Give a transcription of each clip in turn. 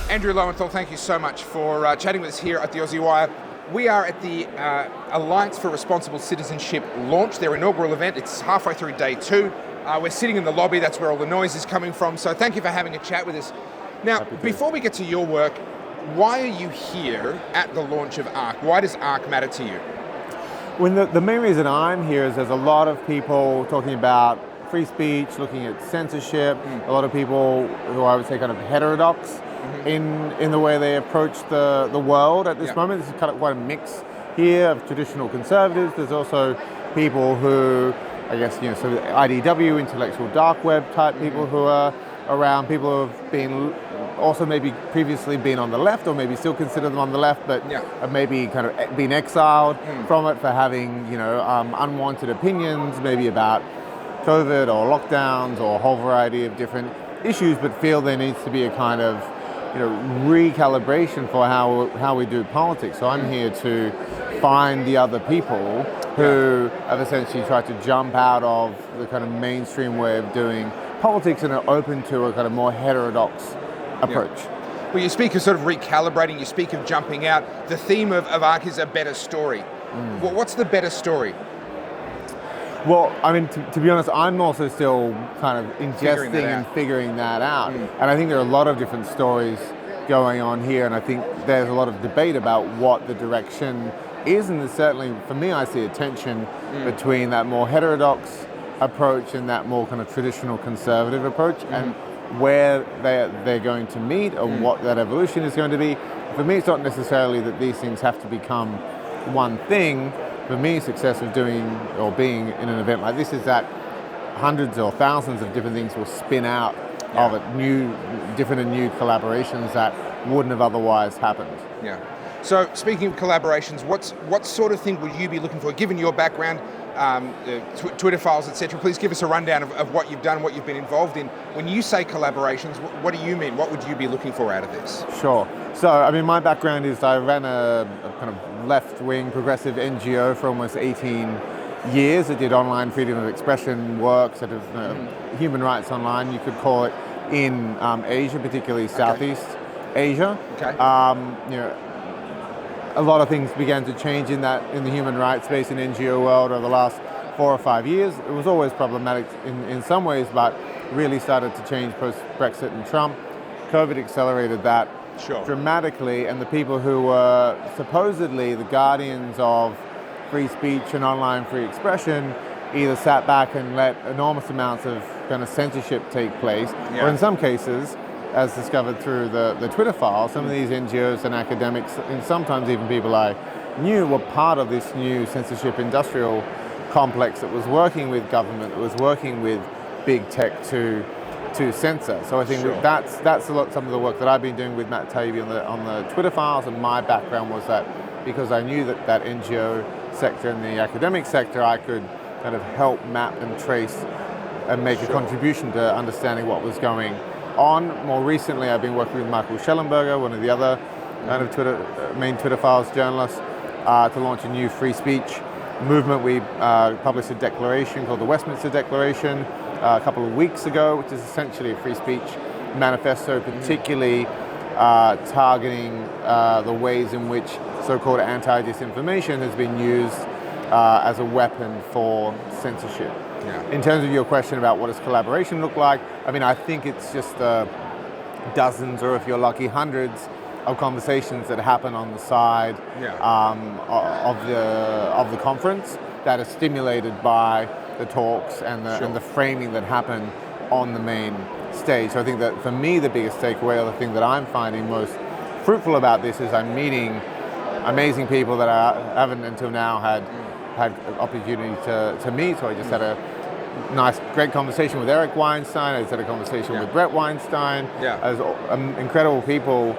Andrew Lowenthal, thank you so much for chatting with us here at the Aussie Wire. We are at the Alliance for Responsible Citizenship launch, their inaugural event. It's halfway through day 2. We're sitting in the lobby, that's where all the noise is coming from, so thank you for having a chat with us. Now, before we get to your work, why are you here at the launch of ARC? Why does ARC matter to you? Well, the main reason I'm here is there's a lot of people talking about free speech, looking at censorship, a lot of people who I would say kind of heterodox in the way they approach the world at this moment. This is kind of quite a mix here of traditional conservatives. There's also people who, I guess, sort of IDW, intellectual dark web type people who are around, people who have been also maybe previously been on the left, or maybe still consider them on the left, but have maybe kind of been exiled from it for having, unwanted opinions, maybe about COVID or lockdowns or a whole variety of different issues, but feel there needs to be a kind of, recalibration for how we do politics. So I'm here to find the other people who have essentially tried to jump out of the kind of mainstream way of doing politics and are open to a kind of more heterodox approach. Well, you speak of sort of recalibrating, you speak of jumping out. The theme of ARC is a better story. Well, what's the better story? Well, I mean, to be honest, I'm also still kind of ingesting and figuring that out. And I think there are a lot of different stories going on here, and I think there's a lot of debate about what the direction is, and there's certainly, for me, I see a tension between that more heterodox approach and that more kind of traditional conservative approach, and where they're going to meet, or what that evolution is going to be. For me, it's not necessarily that these things have to become one thing. For me, success of doing or being in an event like this is that hundreds or thousands of different things will spin out of it, different and new collaborations that wouldn't have otherwise happened. Yeah. So speaking of collaborations, what sort of thing would you be looking for, given your background, Twitter files, etc.? Please give us a rundown of what you've done, what you've been involved in. When you say collaborations, what do you mean? What would you be looking for out of this? Sure. So, I mean, my background is I ran a kind of left-wing progressive NGO for almost 18 years. It did online freedom of expression work, sort of human rights online, you could call it, in Asia, particularly Southeast Asia. A lot of things began to change in the human rights space in NGO world over the last 4 or 5 years. It was always problematic in some ways, but really started to change post Brexit and Trump. COVID accelerated that dramatically, and the people who were supposedly the guardians of free speech and online free expression either sat back and let enormous amounts of kind of censorship take place, or in some cases, as discovered through the Twitter file, some of these NGOs and academics, and sometimes even people I knew, were part of this new censorship industrial complex that was working with government, that was working with big tech to censor. So I think that's some of the work that I've been doing with Matt Taibbi on the Twitter files, and my background was that because I knew that NGO sector and the academic sector, I could kind of help map and trace and make a contribution to understanding what was going on. More recently, I've been working with Michael Schellenberger, one of the other kind of main Twitter files journalists, to launch a new free speech movement. We published a declaration called the Westminster Declaration a couple of weeks ago, which is essentially a free speech manifesto, particularly targeting the ways in which so-called anti-disinformation has been used as a weapon for censorship. In terms of your question about what does collaboration look like, I mean, I think it's just dozens, or if you're lucky, hundreds of conversations that happen on the side of the conference that are stimulated by the talks and the framing that happen on the main stage. So I think that for me, the biggest takeaway, or the thing that I'm finding most fruitful about this, is I'm meeting amazing people that I haven't until now had opportunity to meet. So I just had a great conversation with Eric Weinstein. I just had a conversation with Brett Weinstein. There's incredible people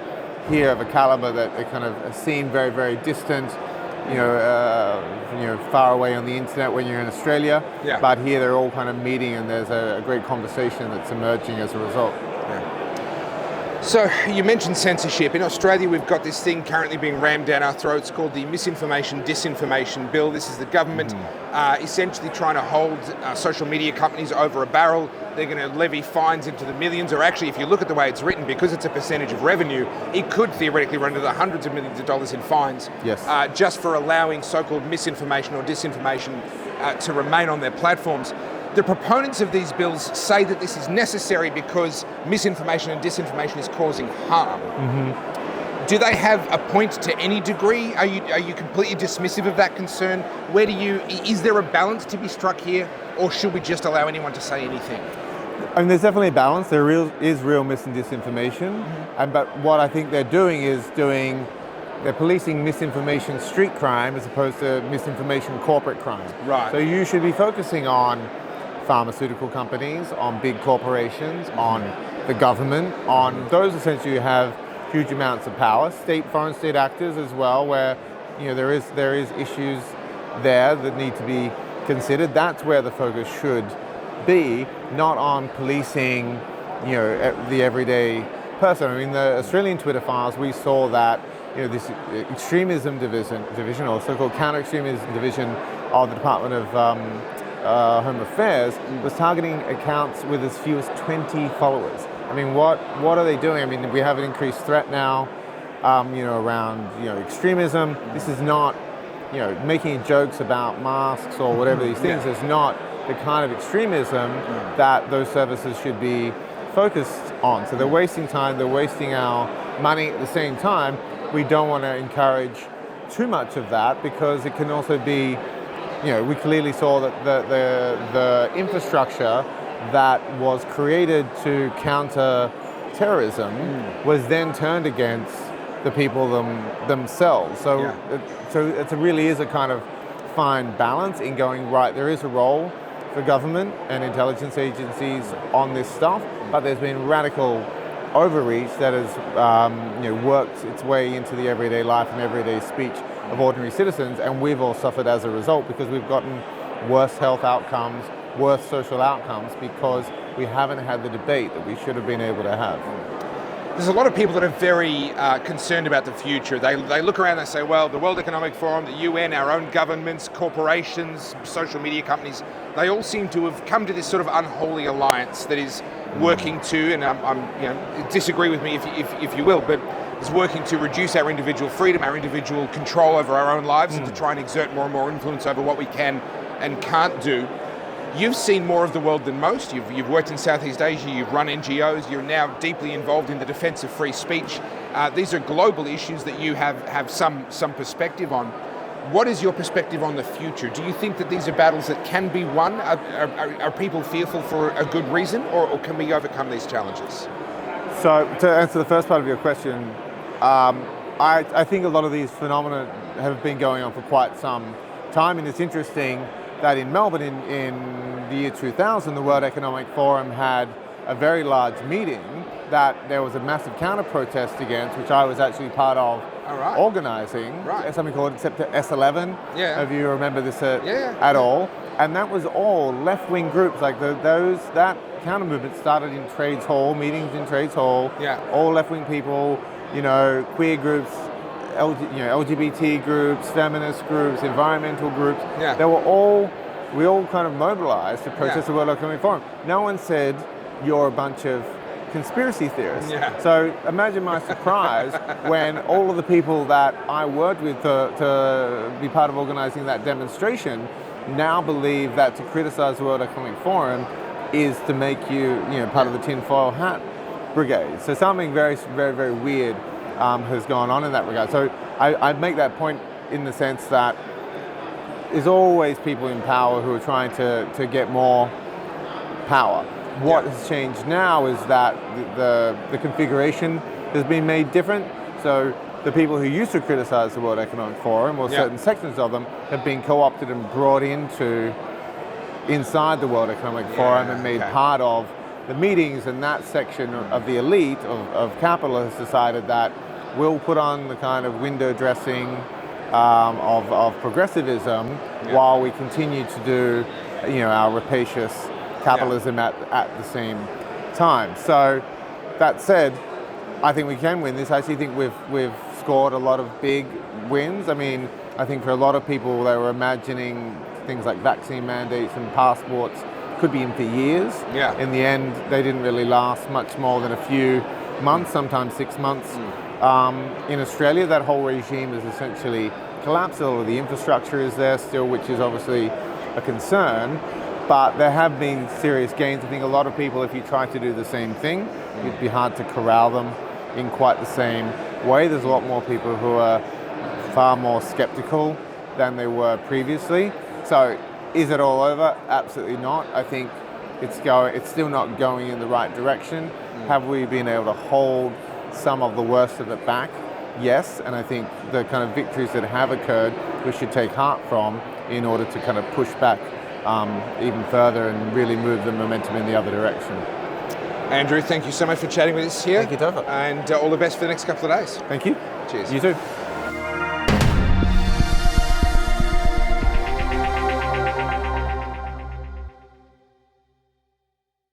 here of a caliber that they kind of seem very, very distant, far away on the internet when you're in Australia. But here they're all kind of meeting, and there's a great conversation that's emerging as a result. So you mentioned censorship. In Australia, we've got this thing currently being rammed down our throats called the Misinformation Disinformation Bill. This is the government essentially trying to hold social media companies over a barrel. They're going to levy fines into the millions, or actually, if you look at the way it's written, because it's a percentage of revenue, it could theoretically run into the hundreds of millions of dollars in fines just for allowing so-called misinformation or disinformation to remain on their platforms. The proponents of these bills say that this is necessary because misinformation and disinformation is causing harm. Do they have a point to any degree? Are you completely dismissive of that concern? Is there a balance to be struck here, or should we just allow anyone to say anything? I mean, there's definitely a balance. There is real mis and disinformation, but what I think they're doing is they're policing misinformation street crime as opposed to misinformation corporate crime. Right. So you should be focusing on pharmaceutical companies, on big corporations, on the government, on those essentially who have huge amounts of power, foreign state actors as well, where there is issues there that need to be considered. That's where the focus should be, not on policing the everyday person. I mean, the Australian Twitter files, we saw that this extremism division, or so-called counter-extremism division of the Department of Home Affairs was targeting accounts with as few as 20 followers. I mean, what are they doing? I mean, we have an increased threat now, around extremism. This is not, making jokes about masks or whatever these things is not the kind of extremism that those services should be focused on. So they're wasting time, they're wasting our money. At the same time, we don't want to encourage too much of that, because it can also be, we clearly saw that the infrastructure that was created to counter terrorism was then turned against the people themselves. So it really is a kind of fine balance in going, right, there is a role for government and intelligence agencies on this stuff, but there's been radical overreach that has worked its way into the everyday life and everyday speech of ordinary citizens, and we've all suffered as a result, because we've gotten worse health outcomes, worse social outcomes, because we haven't had the debate that we should have been able to have. There's a lot of people that are very concerned about the future. They look around and they say, well, the World Economic Forum, the UN, our own governments, corporations, social media companies, they all seem to have come to this sort of unholy alliance that is working to, and I'm disagree with me if you will, but is working to reduce our individual freedom, our individual control over our own lives, and to try and exert more and more influence over what we can and can't do. You've seen more of the world than most. You've worked in Southeast Asia, you've run NGOs, you're now deeply involved in the defence of free speech. These are global issues that you have some perspective on. What is your perspective on the future? Do you think that these are battles that can be won? Are people fearful for a good reason, or can we overcome these challenges? So to answer the first part of your question, I think a lot of these phenomena have been going on for quite some time, and it's interesting that in Melbourne in the year 2000, the World Economic Forum had a very large meeting that there was a massive counter-protest against, which I was actually part of organising, something called Sector S11, if you remember this at all. And that was all left-wing groups, like that counter-movement started in Trades Hall, meetings in Trades Hall, all left-wing people, queer groups, LGBT groups, feminist groups, environmental groups. We all kind of mobilized to protest the World Economic Forum. No one said, you're a bunch of conspiracy theorists. So imagine my surprise when all of the people that I worked with to be part of organizing that demonstration now believe that to criticize the World Economic Forum is to make you part of the tinfoil hat brigade. So something very, very, very weird has gone on in that regard. So I make that point in the sense that there's always people in power who are trying to get more power. What has changed now is that the configuration has been made different. So the people who used to criticize the World Economic Forum, or certain sections of them, have been co-opted and brought inside the World Economic Forum and made part of the meetings, and that section of the elite of capital has decided that we'll put on the kind of window dressing of progressivism while we continue to do our rapacious capitalism at the same time. So that said, I think we can win this. I actually think we've scored a lot of big wins. I mean, I think for a lot of people, they were imagining things like vaccine mandates and passports could be in for years. Yeah. In the end, they didn't really last much more than a few months, sometimes 6 months. In Australia, that whole regime is essentially collapsed. All of the infrastructure is there still, which is obviously a concern. But there have been serious gains. I think a lot of people, if you try to do the same thing, it'd be hard to corral them in quite the same way. There's a lot more people who are far more skeptical than they were previously. So is it all over? Absolutely not. I think it's still not going in the right direction. Have we been able to hold some of the worst of it back? Yes, and I think the kind of victories that have occurred, we should take heart from in order to kind of push back even further and really move the momentum in the other direction. Andrew, thank you so much for chatting with us here. Thank you, Topher. And all the best for the next couple of days. Thank you. Cheers. You too.